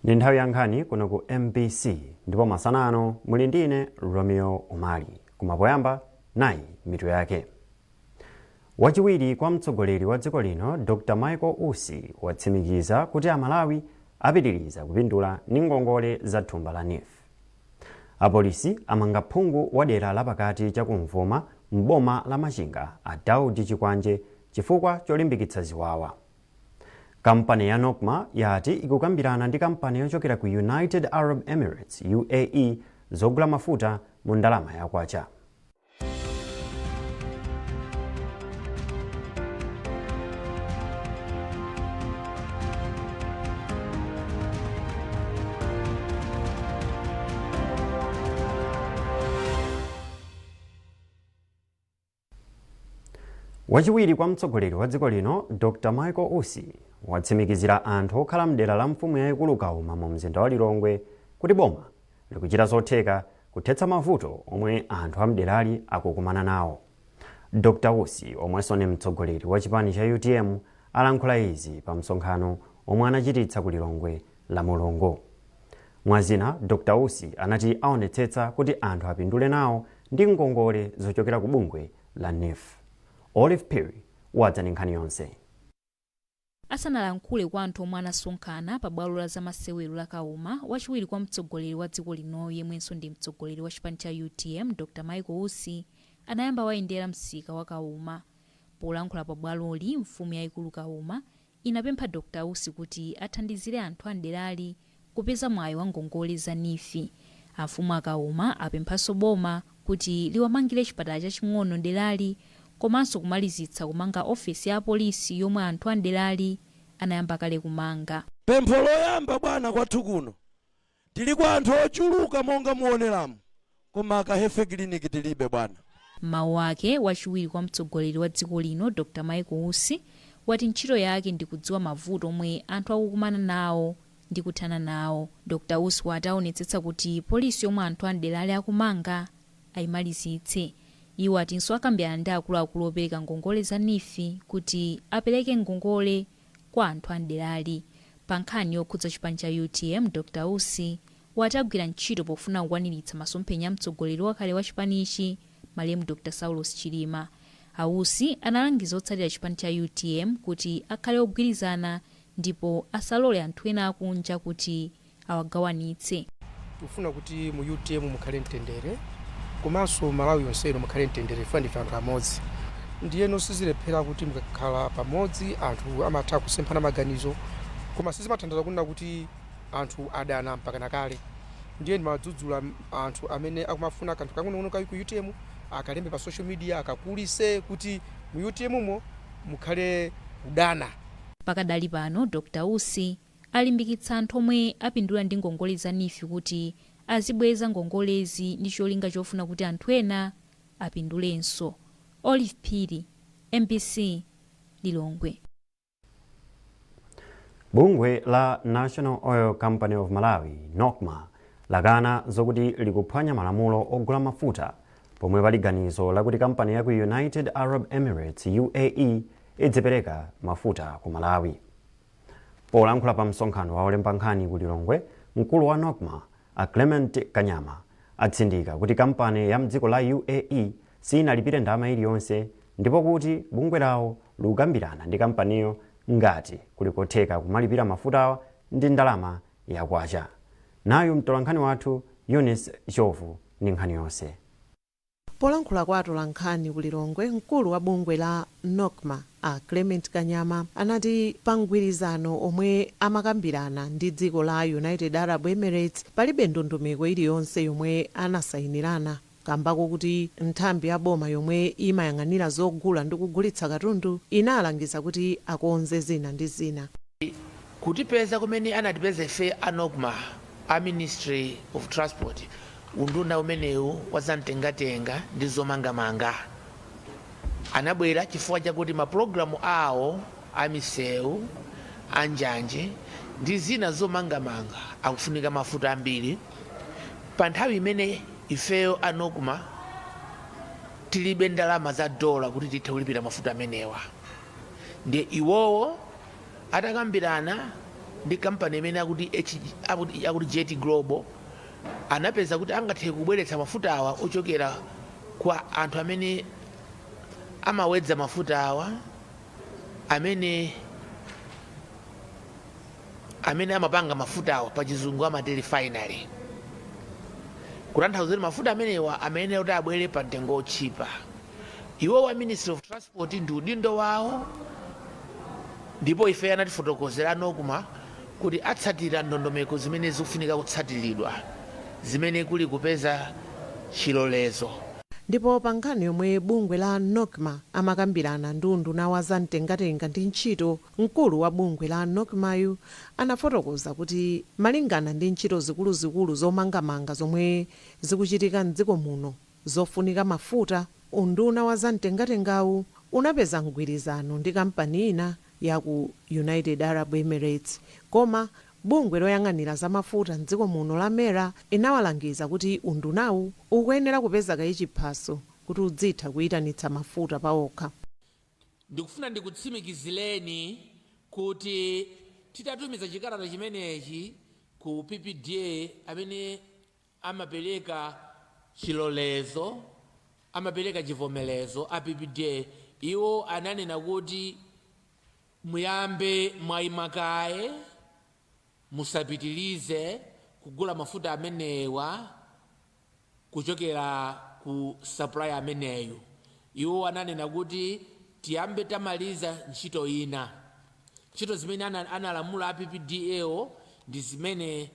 Ndi nthawi ya nkhani kuno ku MBC ndipo masana ano muli ndine Romeo Omali. Kumapoyamba nayi mitu yake. Wachiwiri kwa mtsogoleri wa dziko lino Dr. Michael Ussi watsimikiza kuti Amalawi apitiriza kupindula ndi ngongole za thumba la NIF. Apolisi amanga phungu wa dera lapakati chakumvuma m'boma la Machinga a Daudi Chikwanje chifukwa cholimbikitsa ziwawa. Kampani ya Nokma yati ikukambirana ndi kampani yochokera ku United Arab Emirates UAE zogula mafuta mu ndalama ya kwacha. Wachiwiri kwa mtsogoleri wa dziko lino Dr. Michael Ussi watsimikizira anthu okhala mdera la mfumu yayikulu Kauma mu mzinda wa Lilongwe kuti boma likuchita zotheka kuthetsa mavuto omwe anthu amderali akukumana nawo. Dr. Ussi omwenso ni mtsogoleri wa chipani cha UTM alankhula izi pa msonkhano omwe anachititsa ku Lilongwe la Mulungu. Mwazina Dr. Ussi anati aonetsetsa kuti anthu apindule nawo ndi ngongole zochokera ku bungwe la NIF. Olive Perry wadzani nkhani yonse. Asanalankhule kwa anthu omwe anasonkhana pa bwalo la zamasewero la Kauma, wachiwiri kwa mtsogoleri wa dziko lino yemwenso ndi mtsogoleri wa chipani cha UTM Dr. Michael Ussi anayamba wayendera msika wa Kauma. Polankhula pa bwaloli, mfumu yayikulu Kauma inapempha Dr. Ussi kuti athandizire anthu amderali kupeza mwayi wa ngongole za NIF. Afumu a Kauma apemphanso boma kuti liwamangire chipatala chaching'ono nderali komanso kumalizitsa kumanga ofesi ya apolisi yomwe anthu amderali anayamba kale kumanga. Pempho loyamba bwana kwathu kuno tili kwa anthu ochuluka monga muoneramu koma akahefe clinic tilibe bwana. Mawu ake wachiwiri kwa mtsogoleri wa dziko lino Dr. Michael Ussi wati ntchito yake ndi kudziwa mavuto omwe anthu akukumana nawo ndi kuthana nawo. Dr. Ussi wati aonetsetsa kuti polisi yomwe anthu amderali akumanga ayimalizitse. Iwo atinso akambirana ndi akuluakulu opereka ngongole za NIF kuti apereke ngongole kwa anthu amderali. Pa nkhani yokhudza chipani cha UTM, Dr. Ussi wati agwira ntchito pofuna kukwaniritsa masomphenya a mtsogoleri wakale wa chipanichi malemu Dr. Saulos Chilima. Ussi analangiza otsatira chipani cha UTM kuti akhale ogwirizana ndipo asalole anthu ena akunja kuti awagawanitse. Tifuna kuti mu UTM mukhale mtendere komanso Malawi yonseno mukhale mtendere funa ndife anthu amodzi. Ndiyeno sizilephera kuti mukakhala pamodzi anthu amatha kusemphana maganizo koma sizimathandiza kunena kuti anthu adana mpaka nakale. Ndiye ndimadzudzula anthu amene akumafuna kanthu kang'ono ku UTM akalembe pa social media akakulise kuti mu UTM mo mukhale kudana. Pakadali pano Dr. Ussi alimbikitsa anthu omwe apindula ndi ngongole za NIF kuti azibweza ngongolezi ndi cholinga chofuna kuti anthu ena apindulenso. Olive Perry, MBC, Lilongwe. Bungwe la National Oil Company of Malawi, Nokma, lakana zokuti likuphwanya malamulo ogula mafuta pomwe pali ganizo lakuti kampani ya ku United Arab Emirates UAE idzipereka mafuta ku Malawi. Polankhula pa msonkhano wa olemba nkhani ku Lilongwe, mkulu wa Nokma a Clement Kanyama atsindika kuti kampani ya mdziko la UAE sinalipire ndalama iliyonse ndipo kuti bungwe lawo likukambirana ndi kampaniyo ngati kulikotheka kumalipira mafutawa ndi ndalama yakwacha. Nayo mtolankhani wathu Eunice Chovu ndi nkhani yonse. Polankhula kwa atolankhani ku Lilongwe, mkulu wa bungwe la Nokma a Clement Kanyama anati pangwirizano omwe amakambirana ndi dziko la United Arab Emirates palibe ndondomeko iliyonse yomwe anasayinirana kambako kuti nthambi ya boma yomwe imayang'anira zogula ndi kugulitsa katundu inalangiza kuti akonze zina ndi zina. Kutipeza kumene anatipeza ife a Nokma a Ministry of Transport unduna umenewu wazamtengatenga ndi zomangamanga. Anabwera chifukwa chakuti mapulogalamu awo amisewu anjanje ndi zina zomangamanga akufunika mafuta ambiri. Pa nthawi imene ifeyo a Nokma tilibe ndalama za dola kuti tithe kulipira mafuta amenewa. Ndiye iwowo atakambirana ndi kampani imene akuti Jet Global anapeza kuti angathe kubweretsa mafuta awa ochokera kwa anthu amene amawedza mafuta awa amene amapanga mafuta awa pa chizungu amati refinery, kutanthauza kuti mafuta amenewa amene kuti abwere pa mtengo ochipa. Iwo wa Ministry of Transport ndi udindo wawo, ndipo ife anatifotokozera Nokma kuti atsatira ndondomeko zimene zikufunika kutsatiridwa zimene kuli kupeza chilolezo. Ndipo pa nkhani yomwe bungwe la Nokma amakambirana ndi unduna wa zamtengatenga ndi ntchito, mkulu wa bungwe la Nokmayu anafotokoza kuti malingana ndi ntchito zikuluzikulu zomangamanga zomwe zikuchitika mdziko muno zofunika mafuta, unduna wa zamtengatengawu unapeza mgwirizano ndi kampani ina ya ku United Arab Emirates, koma bungwe loyang'anira za mafuta mdziko muno la MERA inawalangiza kuti undunawu ukuyenera kupeza kachiphaso kuti udzitha kuyitanitsa mafuta pawokha. Ndikufuna ndikutsimikizireni kuti titatumiza chikalata chimenechi ku PPDA amene amapereka chilolezo, amapereka chivomelezo a PPDA. Iwo ananena kuti muyambe mwayimakaye, musapitilize kugula mafuta amenewa kuchokera ku supply ameneyo. Iwo ananena kuti tiyambe tamaliza ntchito ina. Ntchito zimene analamula a PPDA ndi zimene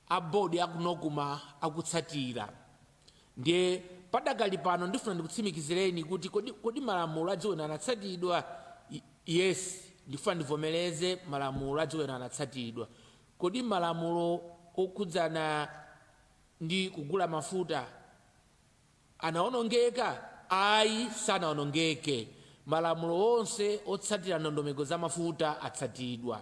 a board ya Nokma akutsatira. Ndiye padakali pano ndifuna ndikutsimikizireni kuti kodi malamulo adziwena anatsatidwa. Yes, ndifuna ndivomereze malamulo adziwena anatsatidwa. Kodi malamulo okhudzana ndi kugula mafuta anaonongeka? Ayi, sanaonongeke. Malamulo onse otsatira ndondomeko za mafuta atsatidwa.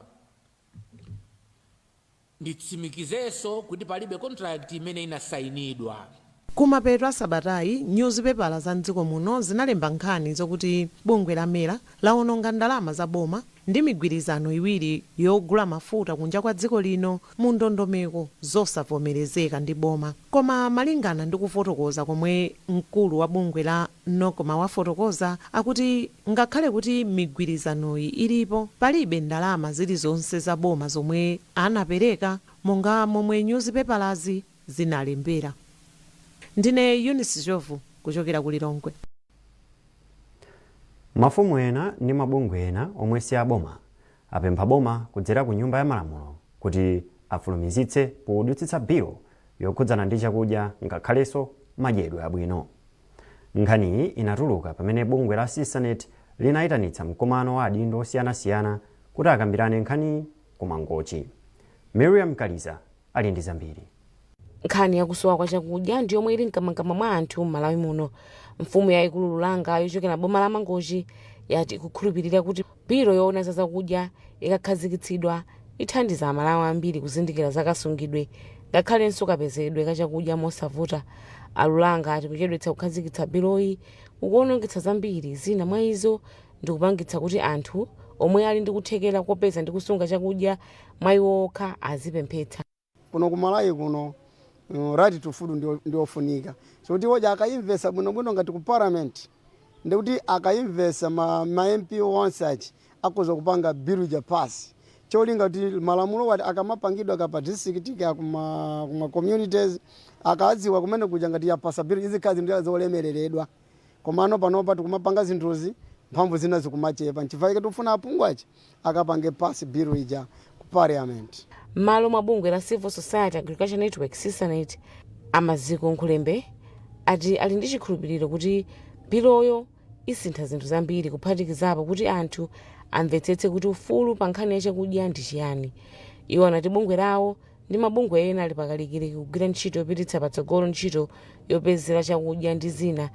Nditsimikizenso kuti palibe contract imene inasayinidwa. Kumapeto a sabatayi, nyuzipepala za mdziko muno zinalemba nkhani zokuti bungwe la MERA laononga ndalama za boma ndi migwirizano iwiri yogula mafuta kunja kwa dziko lino mu ndondomeko zosavomerezeka ndi boma. Koma malingana ndi kufotokoza komwe mkulu wa bungwe la Nokma wafotokoza, akuti ngakhale kuti migwirizanoyi ilipo, palibe ndalama zilizonse za boma zomwe anapereka monga momwe nyuzipepalazi zinalembera. Ndine Eunice Jovu kuchokera ku Lilongwe. Mafumu ena ndi mabungwe ena omwe si aboma apempha boma kudzera ku nyumba ya malamulo kuti afulumizitse podutsitsa bill yokhudzana ndi chakudya ngakhalenso madyedwe abwino. Nkhaniyi inatuluka pamene bungwe la Senate linayitanitsa mkumano wa adindo osiyanasiyana kuti akambirane nkhaniyi ku Mangochi. Miriam Kaliza ali ndi zambiri. Nkhani yakusowa kwa chakudya ndi yomwe ili mkamangama mwa anthu m'Malawi muno. Mfumu yayikulu Lulanga yochokera boma la Mangochi yati kukhulupirira kuti biro yoona za zakudya ikakhazikitsidwa ithandiza Amalawi ambiri kuzindikira zakasungidwe ngakhalenso kapezedwe ka chakudya mosavuta. Alulanga ati kuchedwetsa kukhazikitsa biroyi kukuonongetsa zambiri, zina mwa izo ndi kupangitsa kuti anthu omwe ali ndi kuthekera kopeza ndi kusunga chakudya mwa iwo okha azipemphetsa. Kuno kumalawi kuno right to food ndio ofunika. So kuti woja akainvesta bwino ngati ku parliament ndikuti akainvesta ma MP onse akoza kupanga bill ja pass. Cholinga kuti malamulo wati akamapangidwa kapa district ka kuma communities akadziwa kumene kuja ngati ya pass bill izi kazi ndio zolemereredwa. Komano panopa tikumapanga zinthuzi mphamvu zina zikumachepa. Nchifukwa tufuna apungwachi akapange pass bill ija ku parliament. Malo mabungwe la Civil Society Agriculture Network Senate amaziko Nkulembe ati ali ndi chikhulupiriro kuti biloyo isintha zinthu zambiri kuphatikizapo kuti anthu amvetsetse kuti ufulu pa nkhani ya chakudya ndi chiyani. Iwo anati bungwe lawo ndi mabungwe ena ali pakalikiliki kugwira ntchito yopititsa patsogolo ntchito yopezera chakudya ndi zina,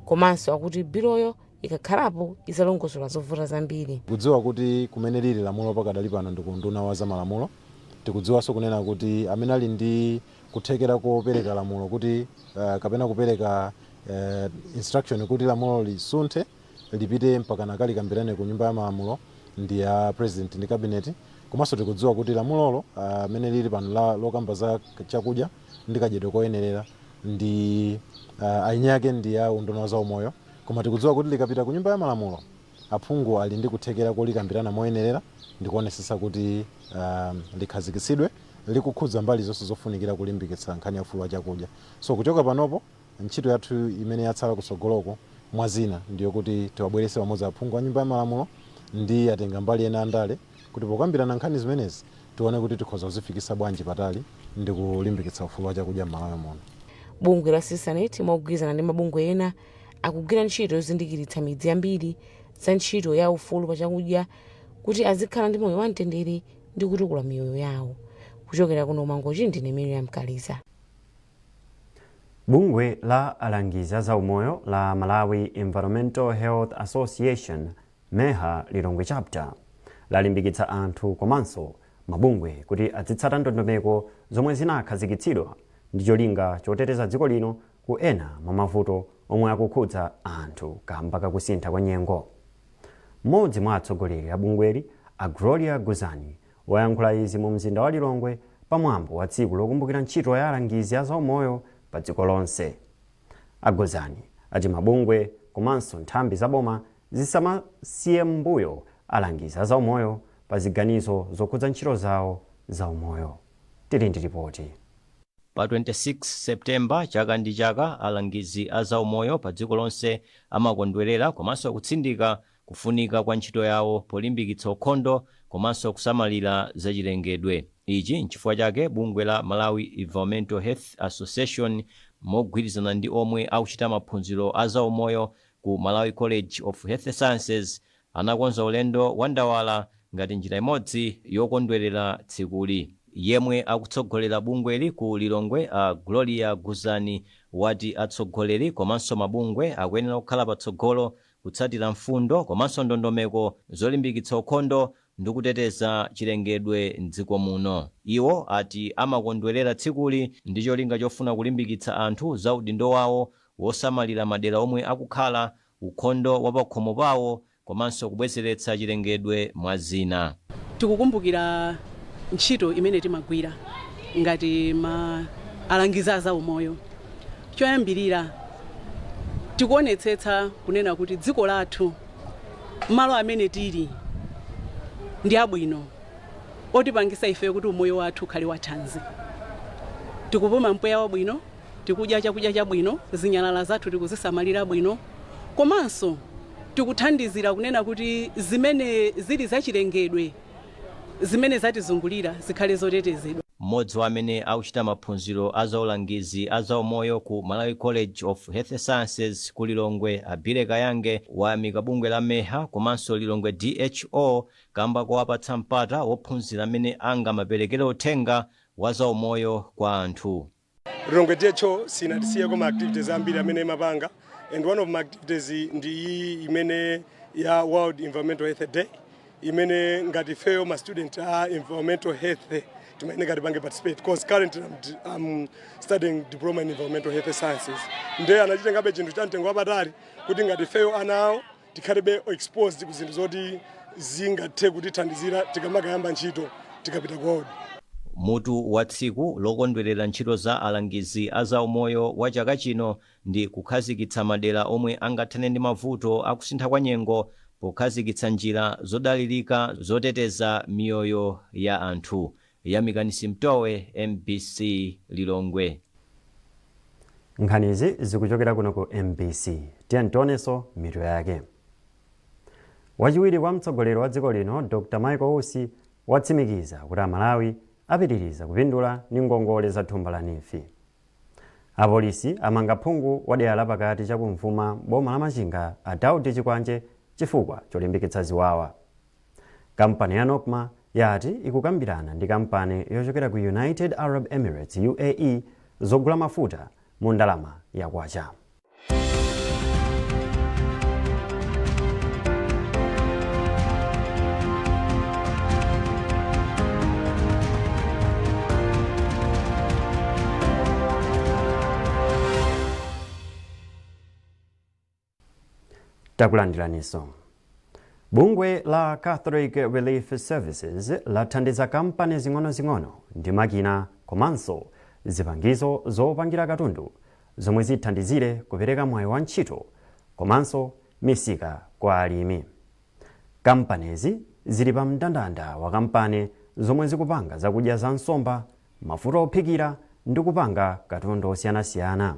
komanso akuti biloyo ikakhalapo izalongosola zovuta zambiri. Kudziwa kuti kumene lili lamulo pakadali pano ndi kunduna wa za malamulo, tikudziwanso kunena kuti amene ali ndi kuthekera kopereka lamulo kuti kapena kupereka instruction kuti lamulo lisunthe lipite mpaka nakali kambirane ku nyumba ya malamulo ndi ya president ndi cabinet, komanso tikudziwa kuti lamulolo amene lili pano lokamba za chakudya ndi kadyedwe koyenerera ndi aini yake ndi ya unduna wa zaumoyo, koma tikudziwa kuti likapita ku nyumba ya malamulo aphungu ali ndi kuthekera kolikambirana moyenerera ndi kuonesesa kuti likhazikitsidwe likukhudza mbali zonse zofunikira kulimbikitsa nkhani ya ufulu wa chakudya. So kuchoka panopo ntchito yathu imene yatsala kutsogoloko mwazina ndiyo kuti tiwabwerese pamodzi aphungu a nyumba ya malamulo ndi atenga mbali ena andale kuti pokambirana nkhani zimenezi tione kuti tikhoza kuzifikisa bwanji patali ndi kulimbikitsa ufulu wa chakudya m'Malawi muno. Bungwe la Sisanet mogwirizana ndi mabungwe ena akugwira ntchito yozindikiritsa midzi yambiri za ntchito ya ufulu pa chakudya kuti azikhala ndi moyo wamtendere ndi kutukula miyoyo yawo. Kuchokera kuno Mangochi ndine Miriam Kaliza. Bungwe la alangizi za umoyo la Malawi Environmental Health Association MEHA Lilongwe chapter lalimbikitsa anthu komanso mabungwe kuti azitsata ndondomeko zomwe zinakhazikitsidwa ndi cholinga choteteza dziko lino ku ena mwa mavuto omwe akukhudza anthu kamba kakusintha kwa nyengo. Mmodzi mwa atsogoleri a bungweli a Gloria Guzani wayankhula izi mu mzinda wa Lilongwe pamwambo wa tsiku lokumbukira ntchito ya alangizi a zaumoyo pa dziko lonse. Aguzani ati mabungwe komanso nthambi zaboma zisamasiye m'mbuyo alangizi a zaumoyo pa ziganizo zokhudza ntchito zawo zaumoyo. Tili ndi ripoti. Pa 26 Septemba chaka ndi chaka alangizi a zaumoyo pa dziko lonse amakondwerera komanso kutsindika kufunika kwa ntchito yawo polimbikitsa ukhondo komanso kusamalira zachilengedwe. Ichi nchifukwa chake bungwe la Malawi Environmental Health Association mogwirizana ndi omwe akuchita maphunziro a zaumoyo ku Malawi College of Health Sciences anakonza ulendo wa ndawala ngati njira imodzi yokondwerera tsikuli. Yemwe akutsogolera bungweli ku Lilongwe a Gloria Guzani wati atsogoleri komanso mabungwe akuyenera kukhala patsogolo kutsatira mfundo komanso ndondomeko zolimbikitsa ukhondo ndi kuteteza chilengedwe m'dziko muno. Iwo ati amakondwerera tsikuli ndi cholinga chofuna kulimbikitsa anthu za udindo wawo wosamalira madera omwe akukhala, ukhondo wa pakhomo pawo komanso kubwezeretsa chilengedwe mwazina. Tikukumbukira ntchito imene timagwira ngati alangizi a zaumoyo. Choyambirira tikuonetsetsa kunena kuti dziko lathu malo amene tili ndi abwino otipangisa ife kuti umoyo wathu ukhale wathanzi. Tikupuma mpweya wabwino, tikudya chakudya chabwino, zinyalala zathu tikuzisamalira bwino, komanso tikuthandizira kunena kuti zimene zili zachilengedwe zimene zatizungulira zikhale zotetezedwa. Mmodzi wa amene akuchita maphunziro a zaulangizi a zaumoyo ku Malawi College of Health Sciences ku Lilongwe Abile Kayange wayamika bungwe la MEHA komanso Lilongwe DHO kamba kuwapatsa mpata wophunzira amene angamaperekere uthenga wa zaumoyo kwa anthu. Lilongwe DHO sinatisiye koma activities ambiri amene mapanga, and one of my activities ndi imene ya World Environmental Health Day imene ngati feyo ma student a environmental health tumene ngati pange participate because currently I'm studying diploma in environmental health sciences. Ndiye anachitengabe chinthu cha mtengo wapatali kuti ngati feyo anawo tikhalebe exposed ku zinthu zoti zingathe kutithandizira tikamakayamba ntchito tikapita kuwodi. Mutu wa tsiku lokondwerera ntchito za alangizi a zaumoyo wa chaka chino ndi kukhazikitsa madera omwe angathane ndi mavuto akusintha kwa nyengo pokhazikitsa njira zodalirika zoteteza miyoyo ya anthu. Yamikanisi Mtowe, MBC Lilongwe. Nkhanizi zikuchokera kuno ku MBC. Tiantoneso mitu yake. Wachiwiri wa mtsogoleri wa dziko lino Dr. Michael Usi watsimikiza kuti Malawi apitiriza kupindula ndi ngongole za thumba la Nimfi. Apolisi amanga phungu wa dera lapakati chakumvuma boma la Machinga a Daudi Chikwanje chifukwa cholimbikitsa ziwawa. Kampani ya Nokma yati ikukambirana ndi kampani yochokera ku United Arab Emirates UAE zogula mafuta mu ndalama ya kwacha. Takulandiraniso. Bungwe la Catholic Relief Services lathandiza kampani zing'ono-zing'ono ndi makina komanso zipangizo zopangira katundu zomwe zithandizire kupereka mwayi wa ntchito komanso misika kwa alimi. Kampanizi zili pa mndandanda wa kampani zomwe zikupanga zakudya za nsomba, mafuta ophikira ndi kupanga katundu osiyanasiyana.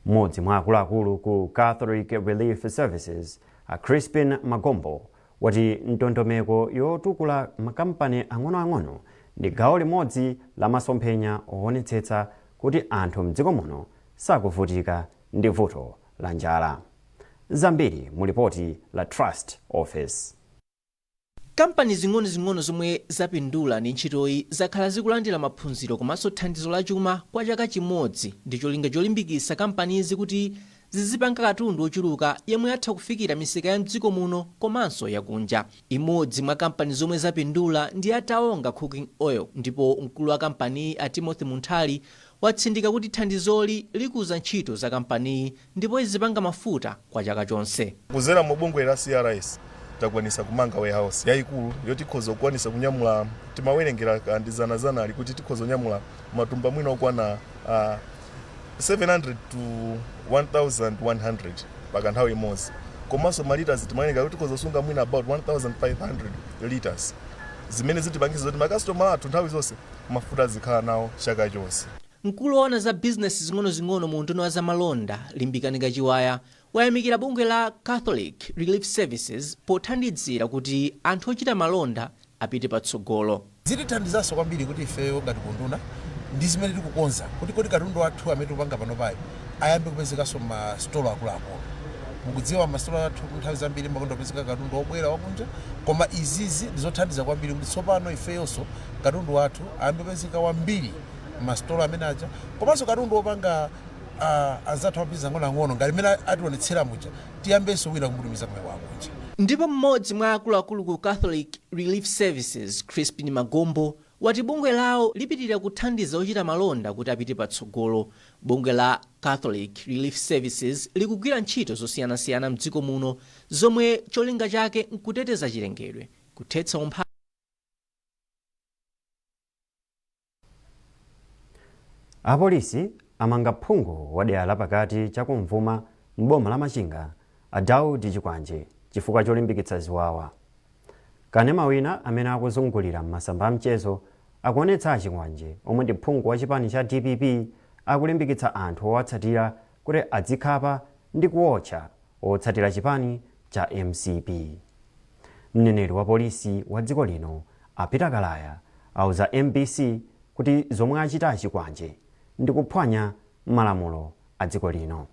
Mmodzi mwa akuluakulu ku Catholic Relief Services, a Crispin Magombo, wati ndondomeko yotukula makampani ang'onoang'ono ndi gawo limodzi la masomphenya owonetsetsa kuti anthu mdziko muno sakuvutika ndi vuto la njala. Zambiri mu ripoti la Trust Office. Kampani zing'ono-zing'ono zomwe zapindula ndi ntchitoyi zakhala zikulandira maphunziro komanso thandizo la chuma kwa chaka chimodzi ndi cholinga cholimbikitsa kampanizi kuti zizipanga katundu ochuluka yemwe atha kufikira misika ya mdziko muno komanso yakunja. Imodzi mwa kampani zomwe zapindula ndi Ataonga Cooking Oil, ndipo mkulu wa kampani a Timothy Munthali watsindika kuti thandizoli likuza ntchito za kampaniyi ndipo izipanga mafuta kwa chaka chonse. Kuzera mu bungwe la CRS takwanisa kumanga warehouse yayikulu yoti tikhoza kukwanisa kunyamula timawerengera ndi zana ali kuti tikhoza kunyamula matumba mwina okwana 700 to 1100 paka nthawi imodzi. Komanso maliters timawerenga kuti tikhoza kusunga mwina about 1500 liters zimene zitipangisa zoti makastoma athu nthawi zonse mafuta zikhala nawo chaka chonse. Mkulu woona za business zing'ono-zing'ono mu unduna wa zamalonda Limbikani Kachiwaya wayamikira bungwe la Catholic Relief Services pothandizira kuti anthu ochita malonda apite patsogolo. Zitithandizanso kwambiri kuti ifeyo ngati kunduna ndi zimene tikukonza kuti katundu athu amene tupanga pano payi ayambe kupezekanso masitolo akuluakulu. Mukudziwa masitolo athu nthawi zambiri makonda kupezeka katundu obwera wakunja, koma izizi ndizothandiza kwambiri kuti tsopano ifeyonso katundu athu ayambe kupezeka wambiri masitolo amene aja, komanso katundu opanga azathu apiza ng'ono ngati mene ationetsera muja tiyambenso wina kumutumiza kumwe wakunja. Ndipo mmodzi mwa akuluakulu ku Catholic Relief Services, Crispin Magombo, wati bungwe lawo lipitirira kuthandiza ochita malonda kuti apite patsogolo. Bungwe la Catholic Relief Services likugwira ntchito zosiyanasiyana mdziko muno zomwe cholinga chake nkuteteza chilengedwe, kuthetsa umphawi. Apolisi amanga phungu wa dera lapakati chakumvuma m'boma la Machinga Adau ndi Chikwanje chifukwa cholimbikitsa ziwawa. Kanema wina amene akuzungulira m'masamba amchezo akuonetsa Chikwanje omwe ndi phungu wa chipani cha DPP akulimbikitsa anthu owatsatira kuti adzikhapa ndi kuwotcha otsatira chipani cha MCP. Mneneri wa polisi wa dziko lino Peter Kalaya auza MBC kuti zomwe achita Chikwanje ndi kuphwanya malamulo a dziko lino.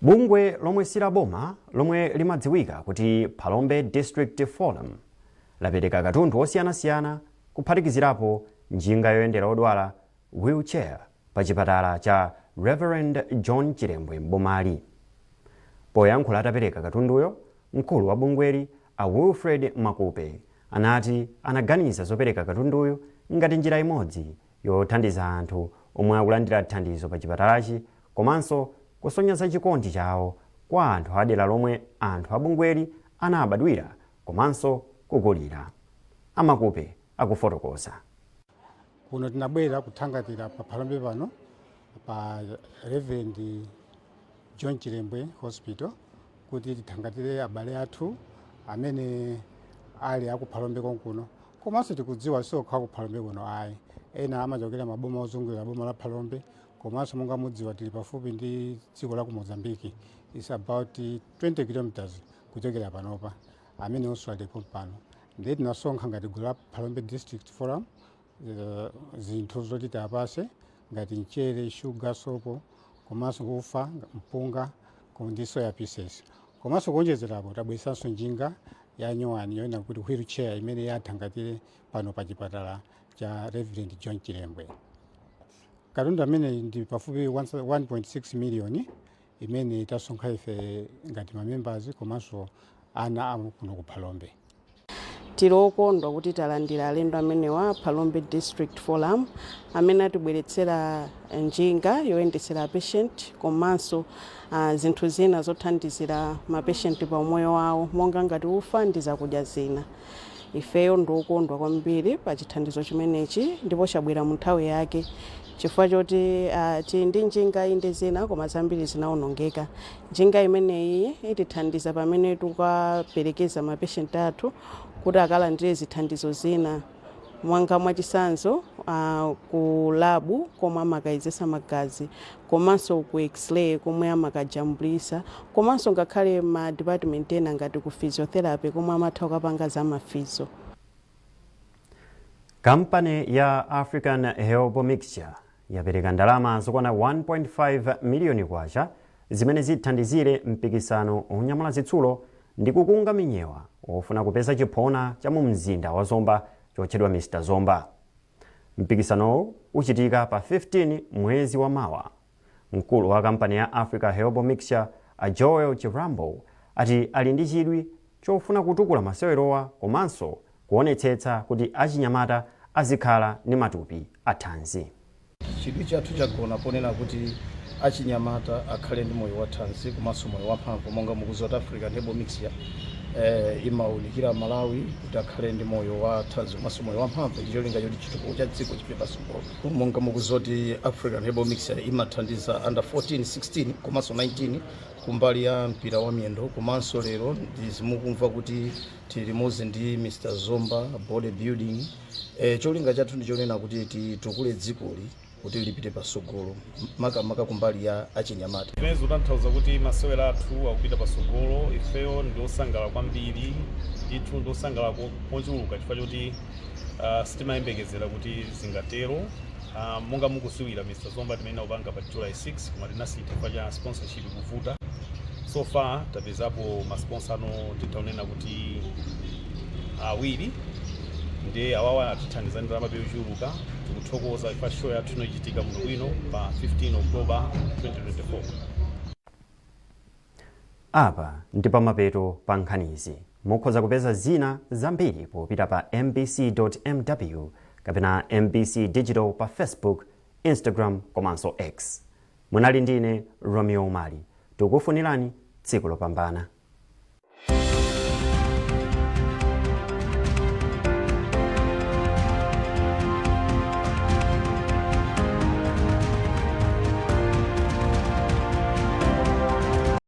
Bungwe lomwe silaboma lomwe limadziwika kuti Palombe District Forum lapereka katundu osiyanasiyana kuphatikizirapo njinga yoyendera odwala wheelchair pa chipatala cha Reverend John Chirembwe m'bomali. Poyankhula atapereka katunduyo, mkulu wa bungweli a Wilfred Makupe anati anaganiza zopereka katunduyo ngati njira imodzi yothandiza anthu omwe akulandira thandizo pa chipatalachi komanso kusonyeza chikondi chawo kwa anthu adera lomwe anthu abungweli anabadwira komanso kukulira. Amakupe akufotokoza. Kuno tinabwera kuthangatira pa Palombe pano pa Reverend John Chirembwe Hospital kuti tithangatire abale athu amene ali aku Palombe konkuno. Komanso tikudziwa sokha ku Palombe kuno ayi. Ena amachokera maboma ozungulira boma la Palombe, komanso monga mudziwa tili pafupi ndi dziko la ku Mozambique. It's about 20 kilometers kuchokera panopa. Amene onso alipo pano. Ndiye tinasonkha ngati gulu la Palombe District Forum zinthu zoti tapase ngati mchere, sugar, sopo, komanso ufa, mpunga, ndi soya pieces. Komanso kuonjezerapo tabweresanso njinga ya nyowani yoyenda kuti wheelchair imene yathangatire pano pa chipatala cha Reverend John Chirembwe. Katundu amene ndi pafupi 1.6 million imene tasonkha ife ngati ma members komanso ana amu kuno ku Palombe. tili okondwa kuti talandira alendo amenewa Palombe District Forum amene atibweretsera njinga yoyendesera patient komanso zinthu zina zothandizira mapatient pa umoyo wawo monga ngati ufa ndi zakudya zina. Ifeyo ndokondwa kwambiri pa chithandizo chimenechi ndipo chabwera mu nthawi yake chifukwa choti tili ndi njinga inde zina koma zambiri zinawonongeka. Njinga imeneyi itithandiza pamene tikuperekeza mapatient athu kuti akalandire zithandizo zina mwanga mwachisanzo ku labu komwe amakayezesa magazi komanso ku x-ray komwe amakajambulisa komanso ngakhale ma department ena ngati ku physiotherapy komwe amatha kukapanga za mafizo. Kampani ya African Herbal Mixture yapereka ndalama zokwana 1.5 miliyoni kwacha zimene zithandizire mpikisano onyamula zitsulo ndi kukunga minyewa ofuna kupeza chiphona cha mu mzinda wa Zomba chotchedwa Mr. Zomba. Mpikisanowo uchitika pa 15 mwezi wa Mawa. Mkulu wa kampani ya Africa Herbal Mixture Joel Chirambo ati ali ndi chidwi chofuna kutukula masewerowa komanso kuonetsetsa kuti achinyamata azikhala ndi matupi athanzi. Chidwi chathu chagona ponena kuti achinyamata akhale ndi moyo wathanzi komanso moyo wamphamvu monga mukudziwa African Herbal Mixture imawunikira Malawi kuti akhale ndi moyo wathanzi komanso moyo wamphamvu ndi cholinga choti chitukuko cha dziko chipite patsogolo. Monga mukudziwa kuti African Herbal Mixture imathandiza under 14, 16 komanso 19 kumbali ya mpira wa miyendo komanso lero ndizimukumva kuti tili limodzi ndi Mr. Zomba bodybuilding. Cholinga chathu ndi chonena kuti titukule dzikoli kuti lipite patsogolo makamaka kumbali ya achinyamata. Imenezo tanthauza kuti masewera athu akupita patsogolo. Ifeyo ndi osangala kwambiri ndithu ndi osangala kochuluka chifukwa choti sitimayembekezera kuti zingatero. Monga mukudziwira Mr. Zomba timene upanga pa July 6 koma tinasintha chifukwa cha sponsorship kuvuta. So far tapezapo masponsor ano titaonena kuti awiri ndi awawa atithandiza ndalama yochuluka. Tikuthokoza ifa show yathu inochitika muno bwino pa 15 October 2024. Apa ndi pamapeto pa nkhanizi. Mukhoza kupeza zina zambiri popita pa mbc.mw kapena MBC Digital pa Facebook, Instagram komanso X. Munali ndine Romeo Mali. Tikufunirani tsiku lopambana.